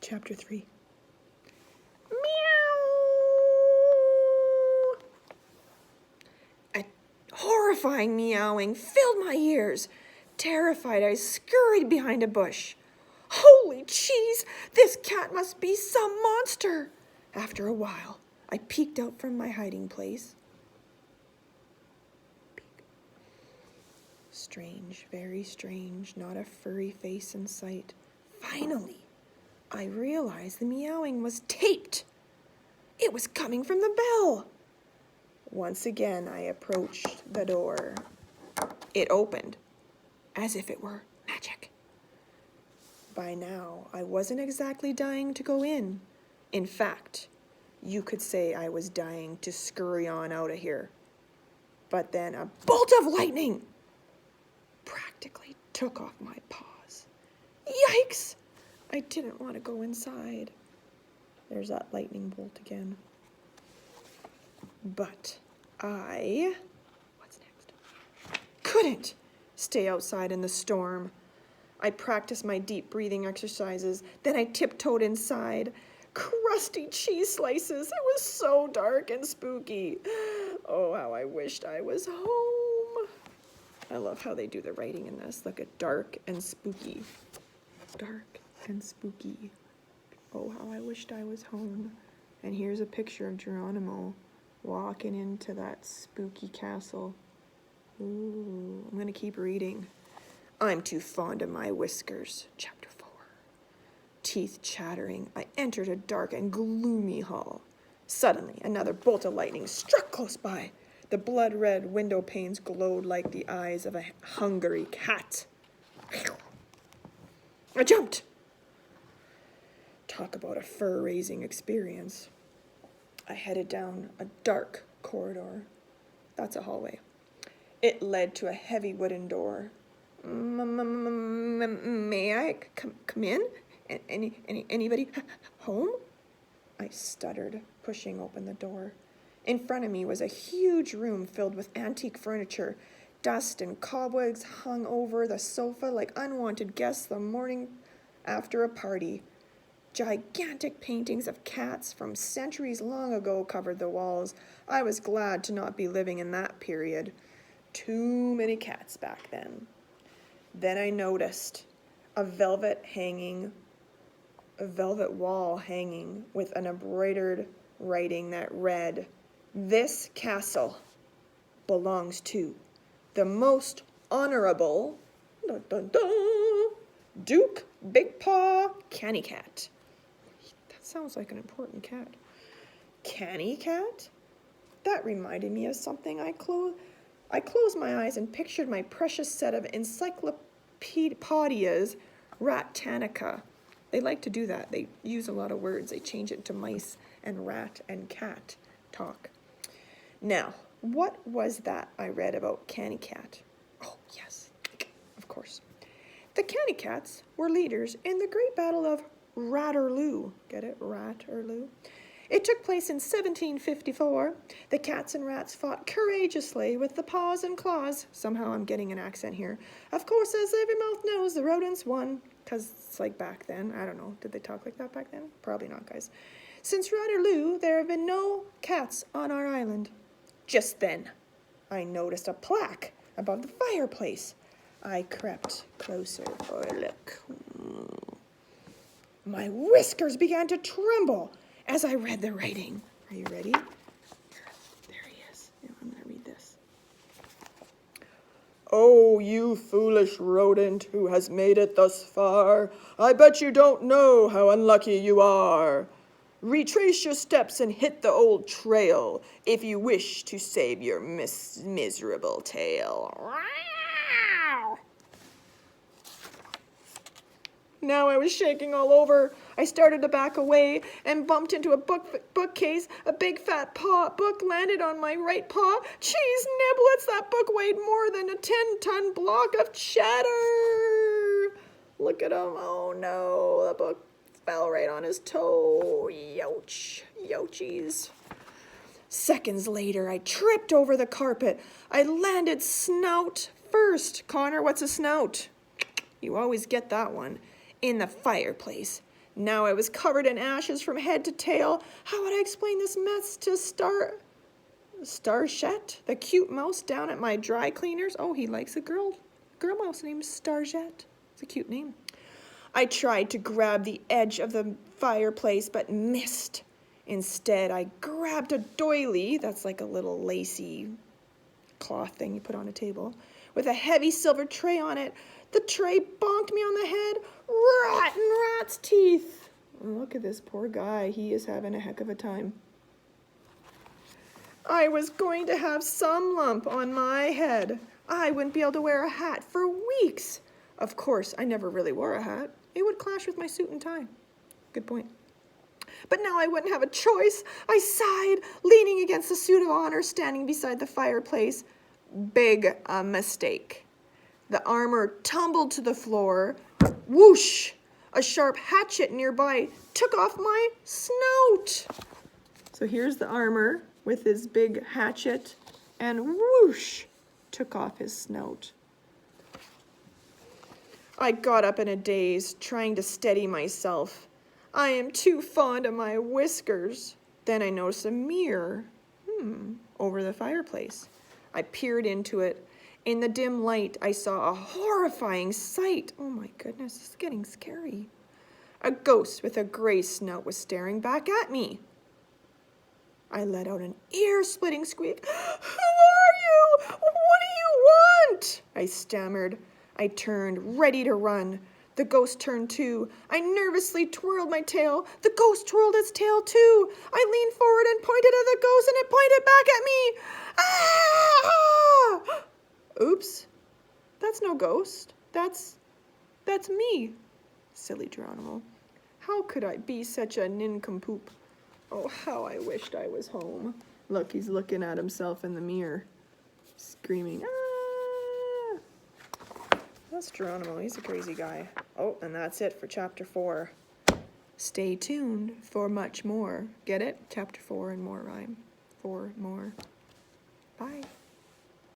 Chapter 3. Meow! A horrifying meowing filled my ears. Terrified, I scurried behind a bush. Holy cheese! This cat must be some monster! After a while, I peeked out from my hiding place. Strange, very strange, not a furry face in sight. Finally, I realized the meowing was taped. It was coming from the bell. Once again, I approached the door. It opened, as if it were magic. By now, I wasn't exactly dying to go in. In fact, you could say I was dying to scurry on out of here. But then a bolt of lightning practically took off my paws. Yikes! I didn't want to go inside. There's that lightning bolt again. But what's next? Couldn't stay outside in the storm. I practiced my deep breathing exercises. Then I tiptoed inside. Crusty cheese slices. It was so dark and spooky. Oh, how I wished I was home. I love how they do the writing in this. Look at dark and spooky. Dark and spooky. Oh, how I wished I was home. And here's a picture of Geronimo walking into that spooky castle. Ooh, I'm going to keep reading. I'm too fond of my whiskers. Chapter 4. Teeth chattering, I entered a dark and gloomy hall. Suddenly, another bolt of lightning struck close by. The blood-red window panes glowed like the eyes of a hungry cat. I jumped. Talk about a fur-raising experience. I headed down a dark corridor. That's a hallway. It led to a heavy wooden door. May I come in? Anybody home? I stuttered, pushing open the door. In front of me was a huge room filled with antique furniture. Dust and cobwebs hung over the sofa like unwanted guests the morning after a party. Gigantic paintings of cats from centuries long ago covered the walls. I was glad to not be living in that period. Too many cats back then. Then I noticed a velvet wall hanging with an embroidered writing that read, "This castle belongs to the most honorable dun, dun, dun, Duke Big Paw Canny Cat." That sounds like an important cat. Canny Cat? That reminded me of something. I closed my eyes and pictured my precious set of encyclopedias Ratanica. They like to do that. They use a lot of words. They change it to mice and rat and cat talk. Now, what was that I read about Canny Cat? Oh, yes, of course. The Canny Cats were leaders in the Great Battle of Waterloo. Get it? Waterloo. It took place in 1754. The cats and rats fought courageously with the paws and claws. Somehow I'm getting an accent here. Of course, as every mouth knows, the rodents won. Because it's like back then. I don't know. Did they talk like that back then? Probably not, guys. Since Waterloo, there have been no cats on our island. Just then, I noticed a plaque above the fireplace. I crept closer for a look. My whiskers began to tremble as I read the writing. Are you ready? There he is. I'm going to read this. "Oh, you foolish rodent who has made it thus far, I bet you don't know how unlucky you are. Retrace your steps and hit the old trail if you wish to save your miserable tail." Now I was shaking all over. I started to back away and bumped into a bookcase. A big fat book landed on my right paw. Cheese niblets! That book weighed more than a 10-ton block of cheddar. Look at him. Oh no, the book fell right on his toe. Youch. Youchies. Seconds later, I tripped over the carpet. I landed snout first. Connor, what's a snout? You always get that one. In the fireplace. Now I was covered in ashes from head to tail. How would I explain this mess to Starchet, the cute mouse down at my dry cleaners? Oh, he likes a girl mouse named Starchet. It's a cute name. I tried to grab the edge of the fireplace, but missed. Instead, I grabbed a doily, that's like a little lacy cloth thing you put on a table, with a heavy silver tray on it. The tray bonked me on the head. Rotten rat's teeth. Look at this poor guy. He is having a heck of a time. I was going to have some lump on my head. I wouldn't be able to wear a hat for weeks. Of course, I never really wore a hat. It would clash with my suit and tie. Good point. But now I wouldn't have a choice. I sighed, leaning against the suit of honor standing beside the fireplace. Big a mistake. The armor tumbled to the floor. Whoosh! A sharp hatchet nearby took off my snout. So here's the armor with his big hatchet, and whoosh! Took off his snout. I got up in a daze, trying to steady myself. I am too fond of my whiskers. Then I noticed a mirror over the fireplace. I peered into it. In the dim light, I saw a horrifying sight. Oh my goodness, this is getting scary. A ghost with a gray snout was staring back at me. I let out an ear-splitting squeak. Who are you? What do you want? I stammered. I turned, ready to run. The ghost turned too. I nervously twirled my tail. The ghost twirled its tail too. I leaned forward and pointed at the ghost, and it pointed back at me. Ah! Oops. That's no ghost. That's me. Silly Geronimo. How could I be such a nincompoop? Oh, how I wished I was home. Look, he's looking at himself in the mirror, screaming, ah! That's Geronimo. He's a crazy guy. Oh, and that's it for Chapter 4. Stay tuned for much more. Get it? Chapter 4 and more rhyme. 4 more. Bye.